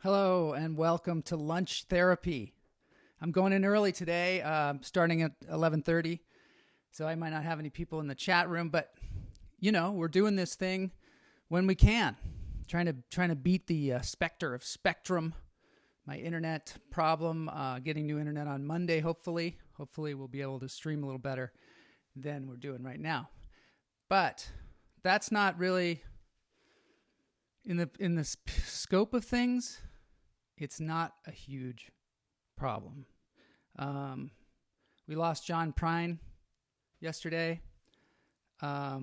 Hello and welcome to Lunch Therapy. I'm going in early today, starting at 11:30, so I might not have any people in the chat room, but you know, we're doing this thing when we can, trying to beat the specter of Spectrum, my internet problem. Getting new internet on Monday, hopefully we'll be able to stream a little better than we're doing right now. But that's not really in the scope of things. It's not a huge problem. We lost John Prine yesterday. I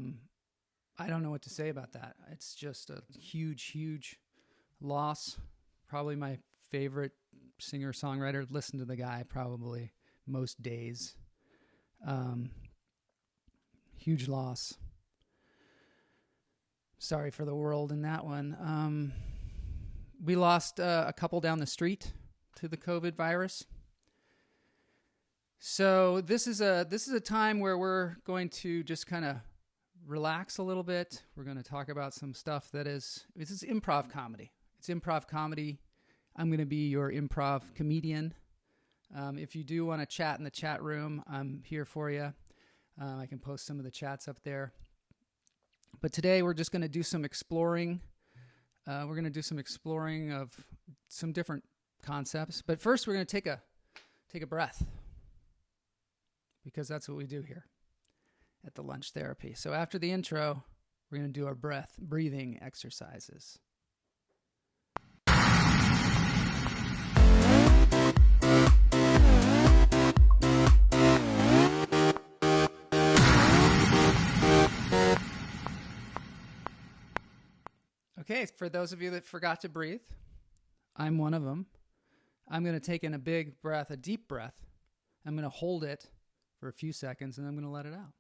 don't know what to say about that. It's just a huge loss. Probably my favorite singer-songwriter. Listen to the guy probably most days. Huge loss. Sorry for the world in that one. We lost a couple down the street to the COVID virus. So this is a time where we're going to just kind of relax a little bit. We're going to talk about some stuff this is improv comedy. It's improv comedy. I'm going to be your improv comedian. If you do want to chat in the chat room, I'm here for you. I can post some of the chats up there. But today we're just going to do some exploring. We're going to do some exploring of some different concepts. But first, we're going to take a breath, because that's what we do here at the Lunch Therapy. So after the intro, we're going to do our breathing exercises. Okay, for those of you that forgot to breathe, I'm one of them. I'm going to take in a big breath, a deep breath. I'm going to hold it for a few seconds, and I'm going to let it out.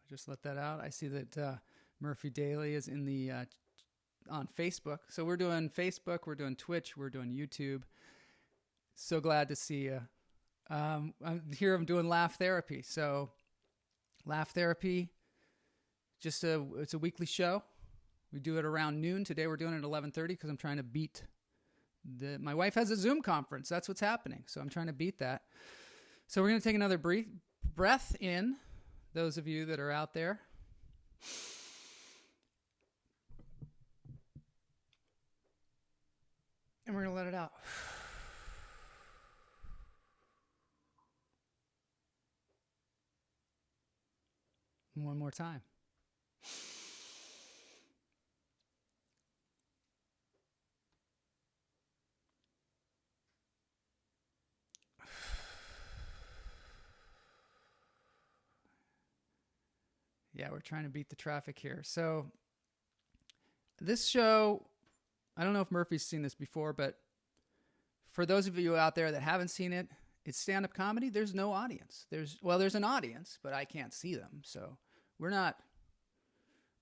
Just let that out. I see that Murphy Daly is in the on Facebook. So we're doing Facebook, we're doing Twitch, we're doing YouTube. So glad to see you. I'm doing Laugh Therapy. So Laugh Therapy, it's a weekly show. We do it around noon. Today we're doing it at 11:30 because I'm trying to beat my wife has a Zoom conference. That's what's happening. So I'm trying to beat that. So we're going to take another breath in, those of you that are out there. And we're going to let it out. One more time. Yeah, we're trying to beat the traffic here. So this show, I don't know if Murphy's seen this before, but for those of you out there that haven't seen it, it's stand-up comedy. There's no audience. There's an audience, but I can't see them. So we're not.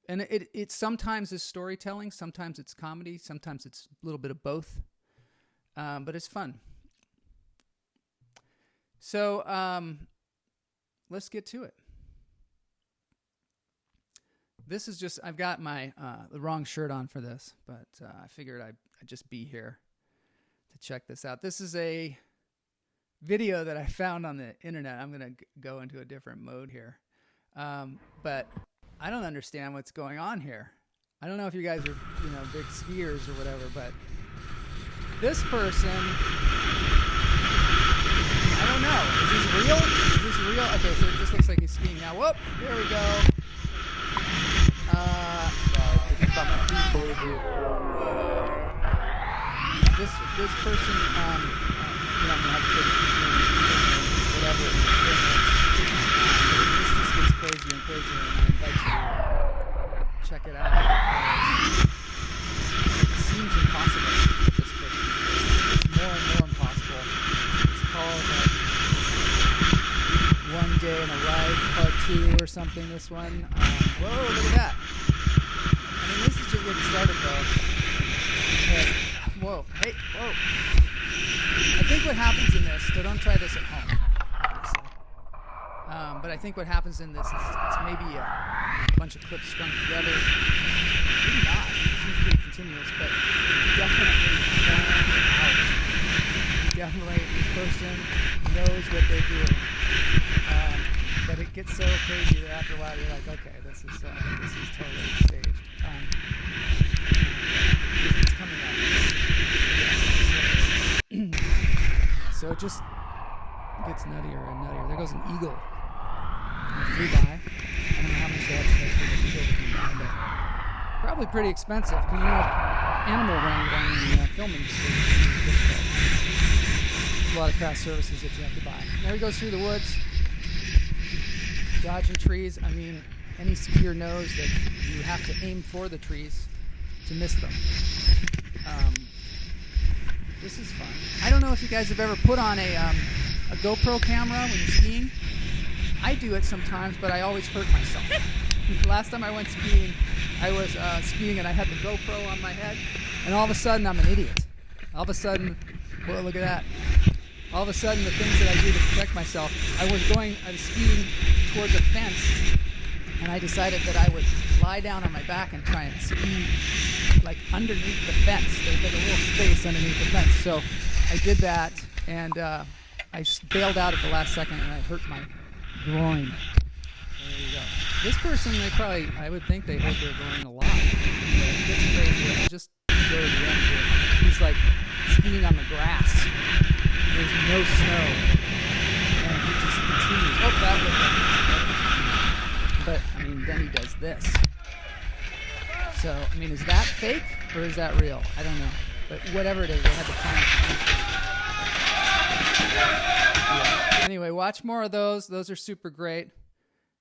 And it sometimes is storytelling. Sometimes it's comedy. Sometimes it's a little bit of both. But it's fun. So let's get to it. This is just, I've got my the wrong shirt on for this, but I figured I'd just be here to check this out. This is a video that I found on the internet. I'm going to go into a different mode here. But I don't understand what's going on here. I don't know if you guys are, big skiers or whatever, but this person, I don't know. Is this real? Is this real? Okay, so it just looks like he's skiing now. Whoop, there we go. This person, I'm gonna have to put whatever. This just gets crazier and crazier, and I invite you to check it out. It seems impossible. This person, it's more and more impossible. It's called One Day in a Life Part 2 or something. This one. Whoa, look at that. I mean, this is just getting started, though. Okay. Whoa. Hey, whoa. I think what happens in this, so don't try this at home, obviously. But I think what happens in this is it's maybe a bunch of clips strung together. Maybe not. It seems pretty continuous, but definitely out. Definitely, this person knows what they're doing. But it gets so crazy that after a while you're like, okay, this is totally staged. It's coming out. So it just gets nuttier and nuttier. There goes an eagle. It flew by. I don't know how much they actually for the eagle to come by, but probably pretty expensive because animal wrangling in the film industry is difficult. There's a lot of craft services that you have to buy. There he goes through the woods, dodging trees. I mean, any skier knows that you have to aim for the trees to miss them. This is fun. I don't know if you guys have ever put on a GoPro camera when you're skiing. I do it sometimes, but I always hurt myself. Last time I went skiing, I was skiing and I had the GoPro on my head, and all of a sudden I'm an idiot. All of a sudden, well, look at that. All of a sudden, the things that I do to protect myself, I was skiing towards a fence, and I decided that I would lie down on my back and try and ski like underneath the fence. There's like a little space underneath the fence. So I did that, and I bailed out at the last second, and I hurt my groin. There you go. This person, I would think they hurt their groin a lot. It gets crazy. Just go to the end here. He's like skiing on the grass. There's no snow. And he just continues. Oh, that was. But, I mean, then he does this. So, I mean, is that fake or is that real? I don't know. But whatever it is, they had the plan. Yeah. Anyway, watch more of those. Those are super great.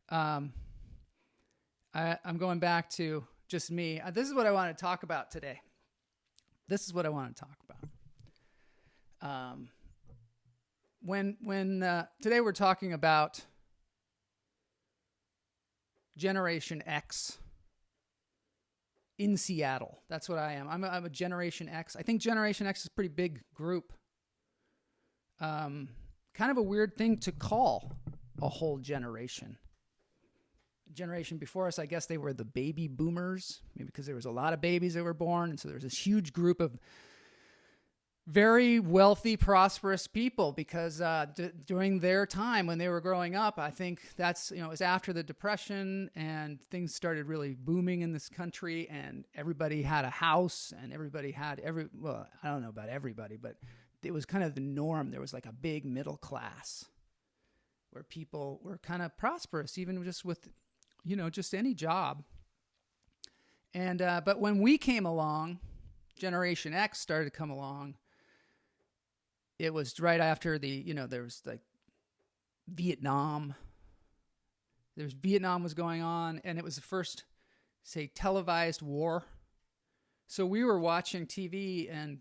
I'm going back to just me. This is what I want to talk about today. Today we're talking about Generation X in Seattle. That's what I am. I'm a Generation X. I think Generation X is a pretty big group. Kind of a weird thing to call a whole generation. Generation before us, I guess they were the baby boomers, maybe because there was a lot of babies that were born, and so there's this huge group of very wealthy, prosperous people because during their time when they were growing up, I think that's, it was after the Depression and things started really booming in this country, and everybody had a house and everybody had well, I don't know about everybody, but it was kind of the norm. There was like a big middle class where people were kind of prosperous, even just with, just any job. And, but when we came along, Generation X started to come along. It was right after there was like Vietnam. Vietnam was going on, and it was the first, say, televised war. So we were watching TV, and,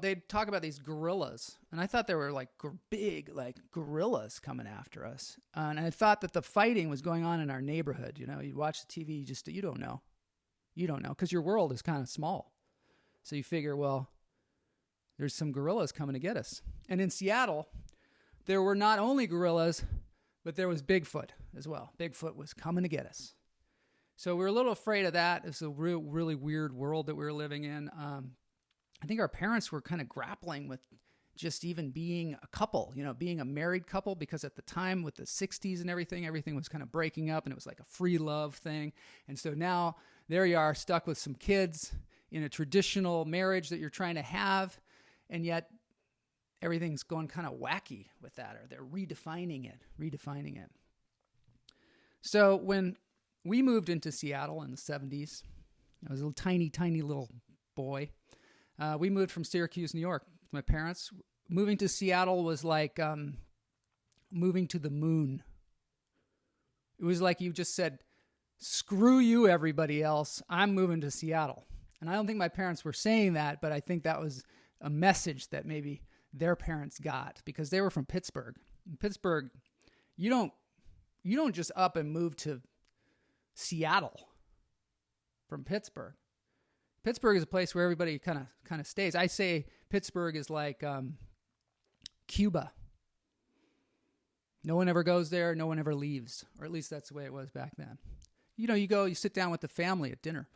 they'd talk about these guerrillas. And I thought they were like big, like guerrillas coming after us. And I thought that the fighting was going on in our neighborhood. You'd watch the TV, you don't know. You don't know, because your world is kind of small. So you figure, well, there's some guerrillas coming to get us. And in Seattle, there were not only guerrillas, but there was Bigfoot as well. Bigfoot was coming to get us. So we were a little afraid of that. It's a really weird world that we were living in. I think our parents were kind of grappling with just even being a couple, being a married couple, because at the time with the 60s and everything was kind of breaking up, and it was like a free love thing. And so now there you are, stuck with some kids in a traditional marriage that you're trying to have, and yet everything's going kind of wacky with that, or they're redefining it. So when we moved into Seattle in the 70s, I was a little tiny little boy. We moved from Syracuse, New York, with my parents. Moving to Seattle was like moving to the moon. It was like you just said, screw you, everybody else. I'm moving to Seattle. And I don't think my parents were saying that, but I think that was a message that maybe their parents got, because they were from Pittsburgh. In Pittsburgh, you don't just up and move to Seattle from Pittsburgh. Pittsburgh is a place where everybody kind of stays. I say Pittsburgh is like Cuba. No one ever goes there. No one ever leaves, or at least that's the way it was back then. You sit down with the family at dinner.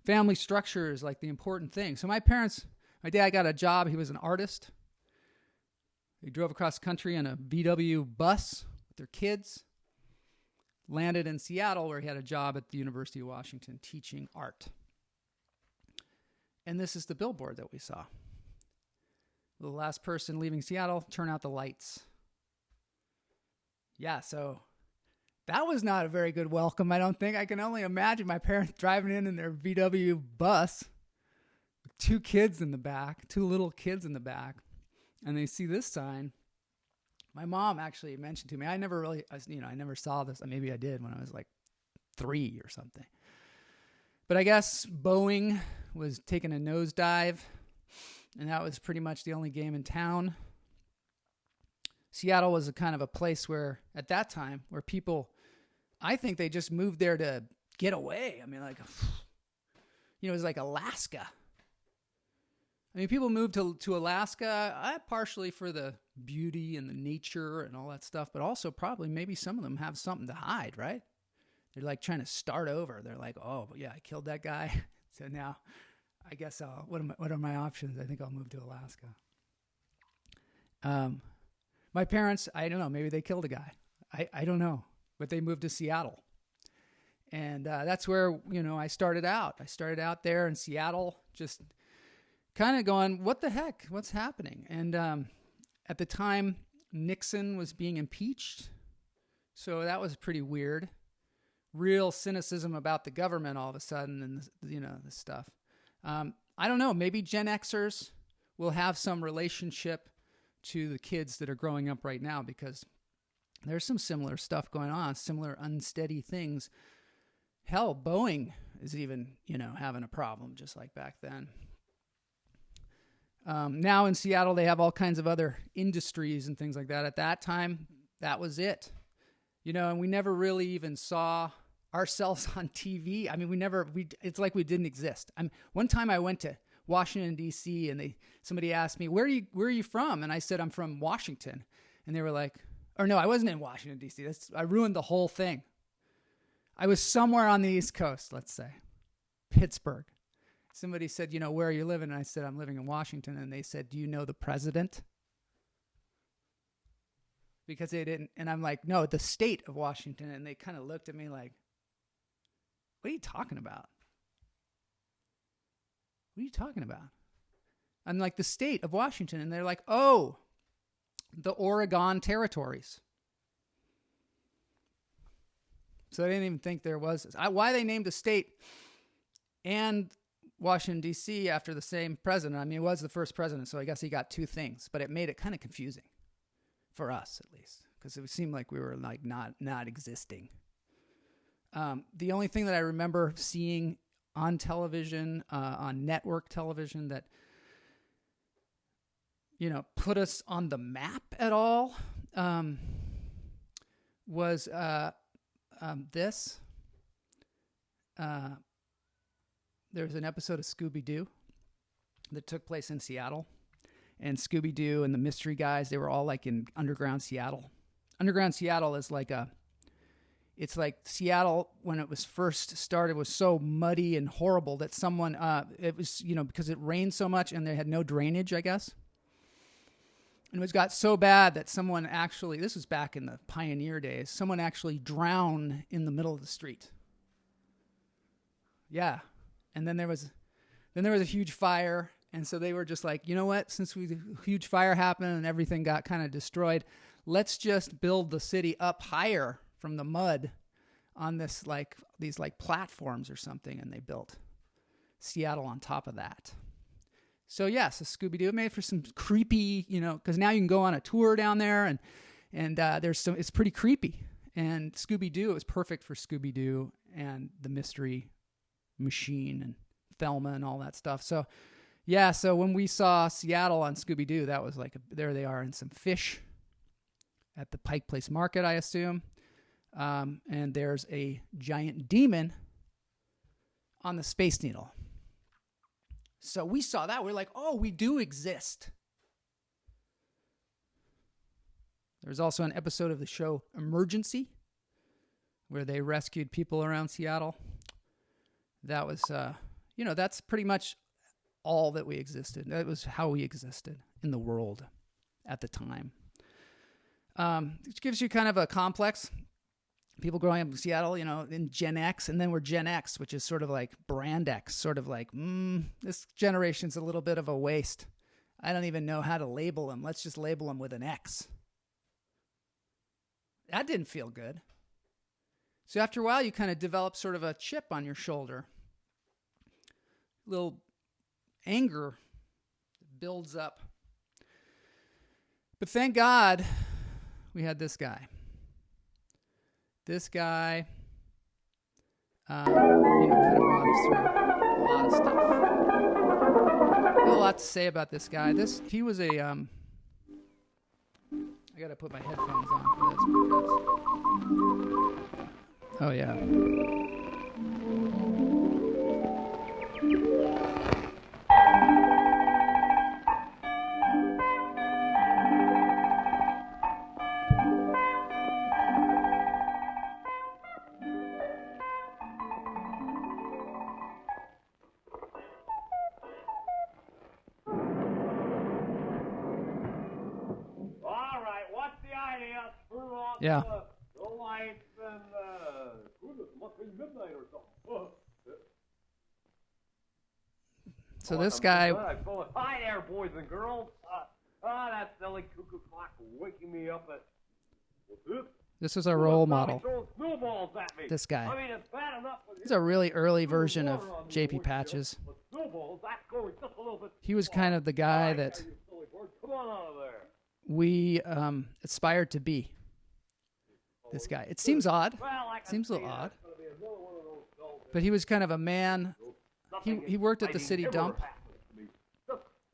Family structure is like the important thing. So my dad got a job. He was an artist. He drove across the country in a VW bus with their kids. Landed in Seattle, where he had a job at the University of Washington teaching art. And this is the billboard that we saw. The last person leaving Seattle, turn out the lights. Yeah, so that was not a very good welcome, I don't think. I can only imagine my parents driving in their VW bus with two little kids in the back, and they see this sign. My mom actually mentioned to me, I never saw this. Maybe I did when I was like 3 or something. But I guess Boeing was taking a nosedive, and that was pretty much the only game in town. Seattle was a kind of a place where, at that time, where people, I think they just moved there to get away. I mean, it was like Alaska. I mean, people moved to Alaska partially for the beauty and the nature and all that stuff, but also probably maybe some of them have something to hide, right? They're like trying to start over. They're like, oh, yeah, I killed that guy. So now I guess what are my options? I think I'll move to Alaska. My parents, I don't know, maybe they killed a guy. I don't know, but they moved to Seattle. And that's where, I started out. I started out there in Seattle, just kind of going, what the heck? What's happening? And at the time, Nixon was being impeached. So that was pretty weird. Real cynicism about the government all of a sudden and, this stuff. I don't know. Maybe Gen Xers will have some relationship to the kids that are growing up right now, because there's some similar stuff going on, similar unsteady things. Hell, Boeing is even, having a problem just like back then. Now in Seattle, they have all kinds of other industries and things like that. At that time, that was it. And we never really even saw ourselves on TV. I mean, it's like we didn't exist. One time I went to Washington, D.C., and somebody asked me, where are you from? And I said, I'm from Washington. And they were like, or no, I wasn't in Washington, D.C. I ruined the whole thing. I was somewhere on the East Coast, let's say, Pittsburgh. Somebody said, where are you living? And I said, I'm living in Washington. And they said, do you know the president? Because they didn't. And I'm like, no, the state of Washington. And they kind of looked at me like, what are you talking about? What are you talking about? I'm like, the state of Washington. And they're like, oh, the Oregon territories. So I didn't even think there was this. Why they named the state and Washington, D.C. after the same president. I mean, it was the first president, so I guess he got two things. But it made it kind of confusing for us, at least, because it seemed like we were like not existing. The only thing that I remember seeing on television, on network television, that put us on the map at all, was this. There was an episode of Scooby-Doo that took place in Seattle. And Scooby-Doo and the Mystery Guys, they were all like in underground Seattle. Underground Seattle is it's like Seattle when it was first started was so muddy and horrible that someone, it was, because it rained so much and they had no drainage, I guess. And it got so bad that someone actually, this was back in the pioneer days, someone actually drowned in the middle of the street. Yeah. And then there was a huge fire. And so they were just like, you know what? Since a huge fire happened and everything got kind of destroyed, let's just build the city up higher from the mud on these platforms or something. And they built Seattle on top of that. So yes, a Scooby-Doo made for some creepy, because now you can go on a tour down there and it's pretty creepy. And Scooby-Doo, it was perfect for Scooby-Doo and the Mystery Machine and Thelma and all that stuff. So yeah, so when we saw Seattle on Scooby-Doo, that was like, there they are in some fish at the Pike Place Market, I assume. And there's a giant demon on the Space Needle. So we saw that. We're like, oh, we do exist. There's also an episode of the show Emergency, where they rescued people around Seattle. That was, that's pretty much all that we existed. That was how we existed in the world at the time. It gives you kind of a complex. People growing up in Seattle, in Gen X, and then we're Gen X, which is sort of like Brand X, sort of like, this generation's a little bit of a waste. I don't even know how to label them. Let's just label them with an X. That didn't feel good. So after a while, you kind of develop sort of a chip on your shoulder. A little anger builds up. But thank God we had this guy. This guy, kind of brought us through a lot of stuff. I have a lot to say about this guy. He was a, I gotta put my headphones on for this because, oh yeah. Yeah. The lights and it must be midnight or something. So this guy. Hi there, boys and girls. That silly cuckoo clock waking me up at. What's this? This is our role model. Snowballs at me. This guy. I mean, it's bad enough. He's a really early version of JP Patches. He was kind of the guy that we aspired to be. This guy. It seems odd. Seems a little odd. But he was kind of a man. He worked at the city dump.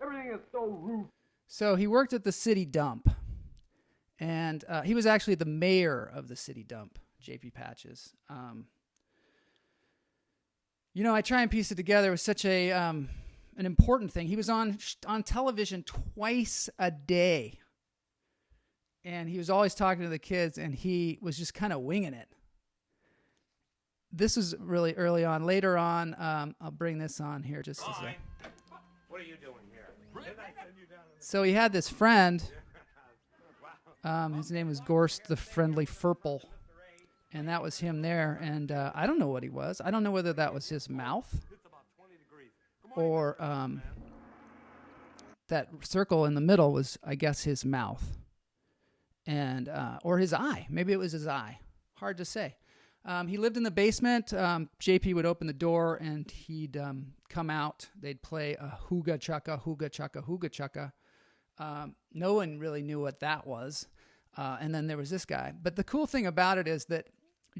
Everything is so rude. So he worked at the city dump. And he was actually the mayor of the city dump, JP Patches. I try and piece it together. It was such an important thing. He was on television twice a day. And he was always talking to the kids, and he was just kind of winging it. This was really early on. Later on, I'll bring this on here just as a... What are you doing here? So he had this friend. His name was Gorst the Friendly Furple. And that was him there. And I don't know what he was. I don't know whether that was his mouth or that circle in the middle was, I guess, his mouth. And or his eye. Maybe it was his eye. Hard to say. He lived in the basement. JP would open the door and he'd come out. They'd play a hooga chaka, hooga chaka, hooga chaka. No one really knew what that was. And then there was this guy. But the cool thing about it is that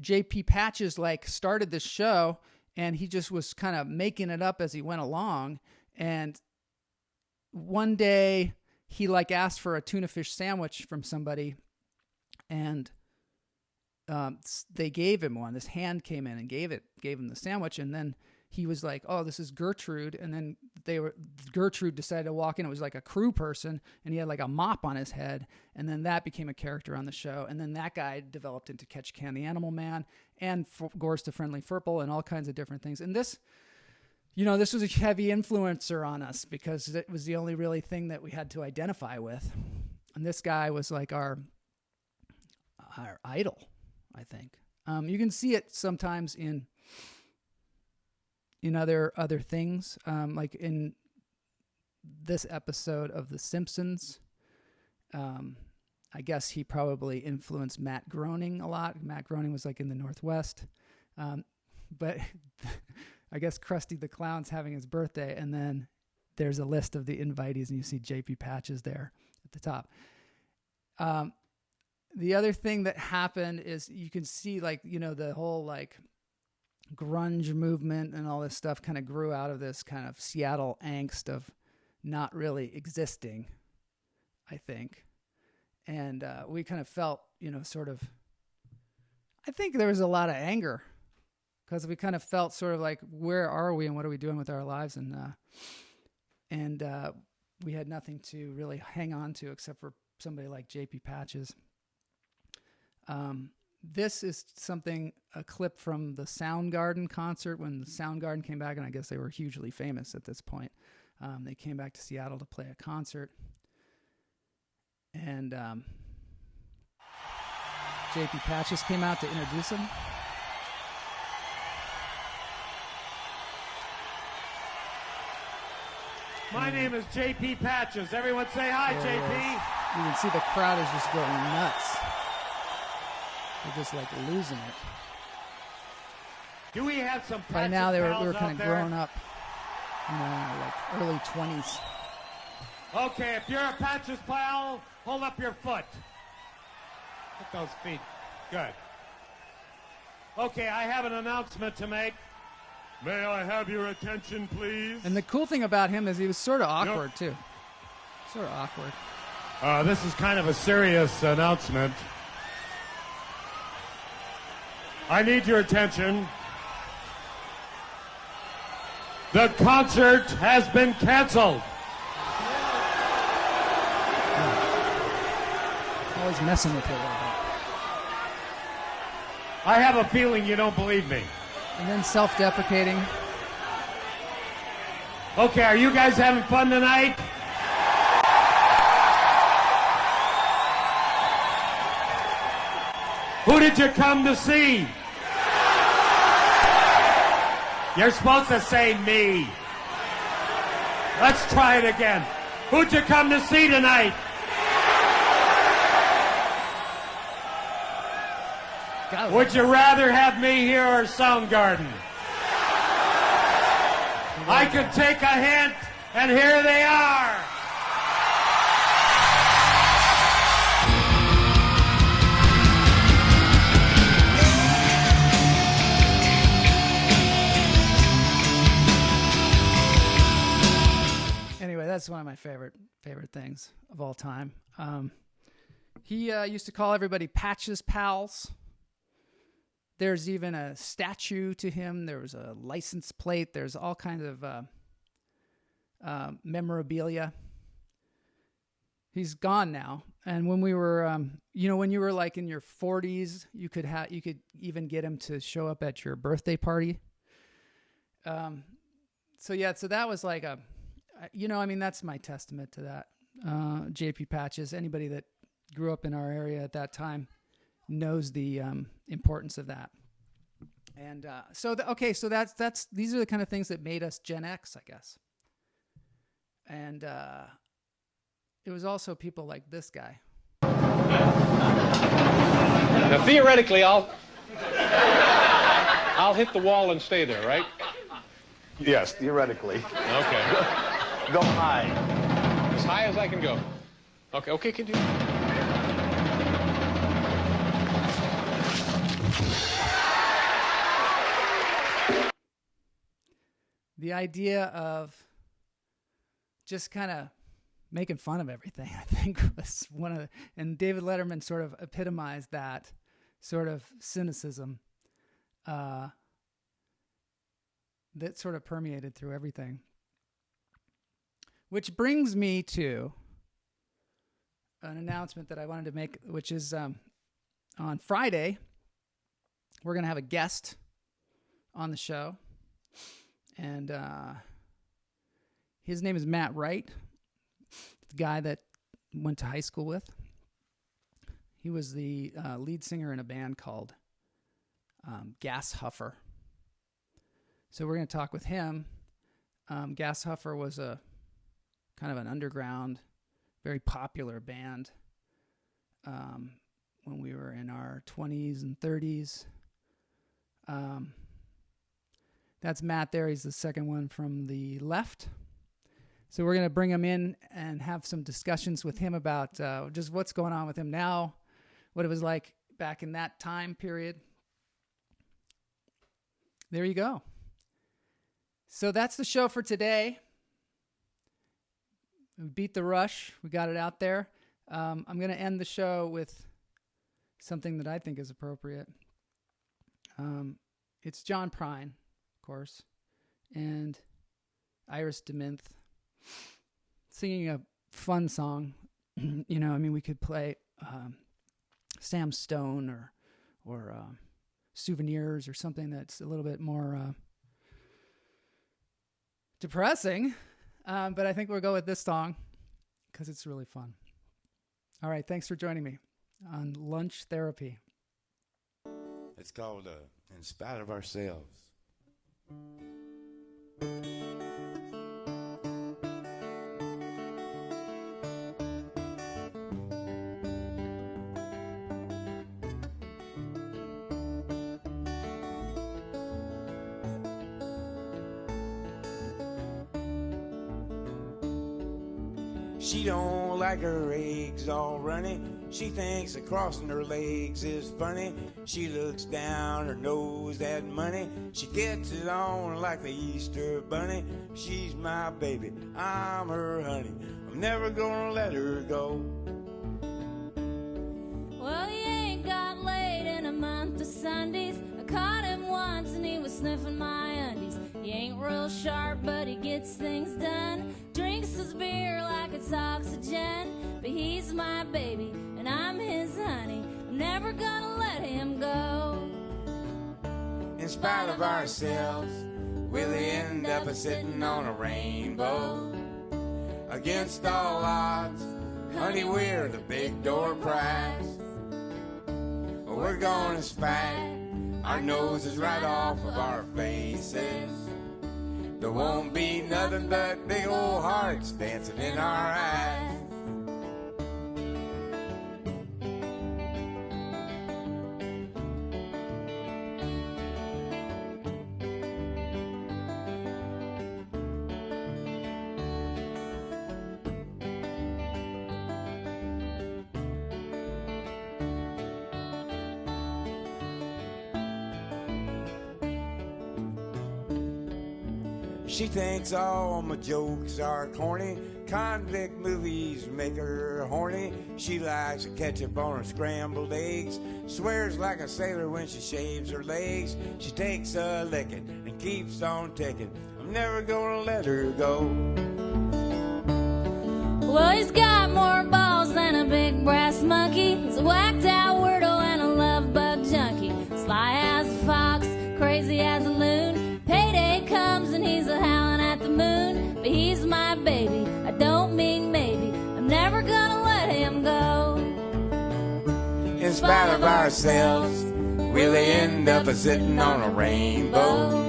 JP Patches started this show and he just was kind of making it up as he went along. And one day he asked for a tuna fish sandwich from somebody, and they gave him one. This hand came in and gave him the sandwich, and then he was like, "Oh, this is Gertrude." And then Gertrude decided to walk in. It was like a crew person, and he had a mop on his head, and then that became a character on the show. And then that guy developed into Ketch Can the Animal Man and Gorst the Friendly Furple and all kinds of different things. And this was a heavy influencer on us because it was the only really thing that we had to identify with. And this guy was our idol, I think. You can see it sometimes in other things, like in this episode of The Simpsons. I guess he probably influenced Matt Groening a lot. Matt Groening was in the Northwest. But I guess Krusty the Clown's having his birthday, and then there's a list of the invitees, and you see JP Patches there at the top. The other thing that happened is you can see the whole grunge movement and all this stuff kind of grew out of this kind of Seattle angst of not really existing, I think. And we kind of felt, I think there was a lot of anger because we kind of felt sort of like, where are we and what are we doing with our lives? And we had nothing to really hang on to except for somebody like JP Patches. This is a clip from the Soundgarden concert when the Soundgarden came back, and I guess they were hugely famous at this point. They came back to Seattle to play a concert. And JP Patches came out to introduce him. My name is JP Patches. Everyone say hi, There it JP. is. You can see the crowd is just going nuts. They're just like losing it. Do we have some By Patches now we pals were kind out of there? grown up, like early 20s. Okay, if you're a Patches pal, hold up your foot. Put those feet. Good. Okay, I have an announcement to make. May I have your attention, please? And the cool thing about him is he was sort of awkward too. Sort of awkward. This is kind of a serious announcement. I need your attention. The concert has been canceled. Always messing with you a little bit. I have a feeling you don't believe me. And then self-deprecating. Okay, are you guys having fun tonight? Who did you come to see? You're supposed to say me. Let's try it again. Who'd you come to see tonight? Would you rather have me here or Soundgarden? I can take a hint, and here they are. Anyway, that's one of my favorite things of all time. He used to call everybody Patches Pals. There's even a statue to him. There was a license plate. There's all kinds of memorabilia. He's gone now. And when we were, when you were like in your 40s, you could even get him to show up at your birthday party. So that was like that's my testament to that. JP Patches. Anybody that grew up in our area at that time knows the importance of that. And so these are the kind of things that made us Gen X, I guess. And it was also people like this guy. Now theoretically, I'll hit the wall and stay there, right? Yes, theoretically. Okay. Go high. As high as I can go. Okay, continue. The idea of just kind of making fun of everything, I think, was and David Letterman sort of epitomized that sort of cynicism that sort of permeated through everything. Which brings me to an announcement that I wanted to make, which is on Friday, we're going to have a guest on the show. And his name is Matt Wright, the guy that went to high school with. He was the lead singer in a band called Gas Huffer. So we're going to talk with him. Gas Huffer was a kind of an underground, very popular band when we were in our 20s and 30s. That's Matt there. He's the second one from the left. So we're going to bring him in and have some discussions with him about just what's going on with him now, what it was like back in that time period. There you go. So that's the show for today. We beat the rush. We got it out there. I'm going to end the show with something that I think is appropriate. it's John Prine, of course, and Iris DeMint singing a fun song. You know, I mean, we could play Sam Stone or Souvenirs or something that's a little bit more depressing. But I think we'll go with this song because it's really fun. All right. Thanks for joining me on Lunch Therapy. It's called In Spite of Ourselves. She don't like her eggs all runny. She thinks that crossing her legs is funny. She looks down her nose at money. She gets it on like the Easter bunny. She's my baby, I'm her honey. I'm never gonna let her go. Well, he ain't got laid in a month of Sundays. I caught him once and he was sniffing my undies. He ain't real sharp, but he gets things done. Drinks his beer like it's oxygen. But he's my baby and I'm his honey. I'm never gonna let him go. In spite of ourselves, we'll end up sitting on a rainbow. Against all odds, honey, we're the big door prize. We're gonna spite our noses right off of our faces. There won't be nothing but big old hearts dancing in our eyes. She thinks all my jokes are corny. Convict movies make her horny. She likes ketchup on her scrambled eggs. Swears like a sailor when she shaves her legs. She takes a licking and keeps on ticking. I'm never gonna let her go. Well, he's got more balls than a big brass monkey. He's a whacked out weirdo and a love bug junkie. Sly as a fox, crazy as a loon. Payday comes and he's a howling at the moon. But he's my baby, I don't mean maybe. I'm never gonna let him go. In spite of ourselves, we'll end up sitting on a rainbow.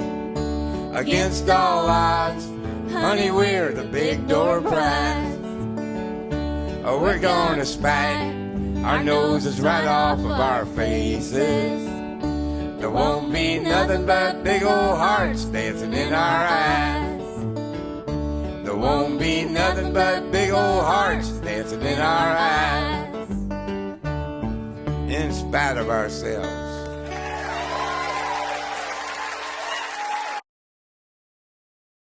Against all odds, honey, we're the big door prize. Oh, we're gonna spite our noses right off of our faces. There won't be nothing but big old hearts dancing in our eyes. There won't be nothing but big old hearts dancing in our eyes. In spite of ourselves.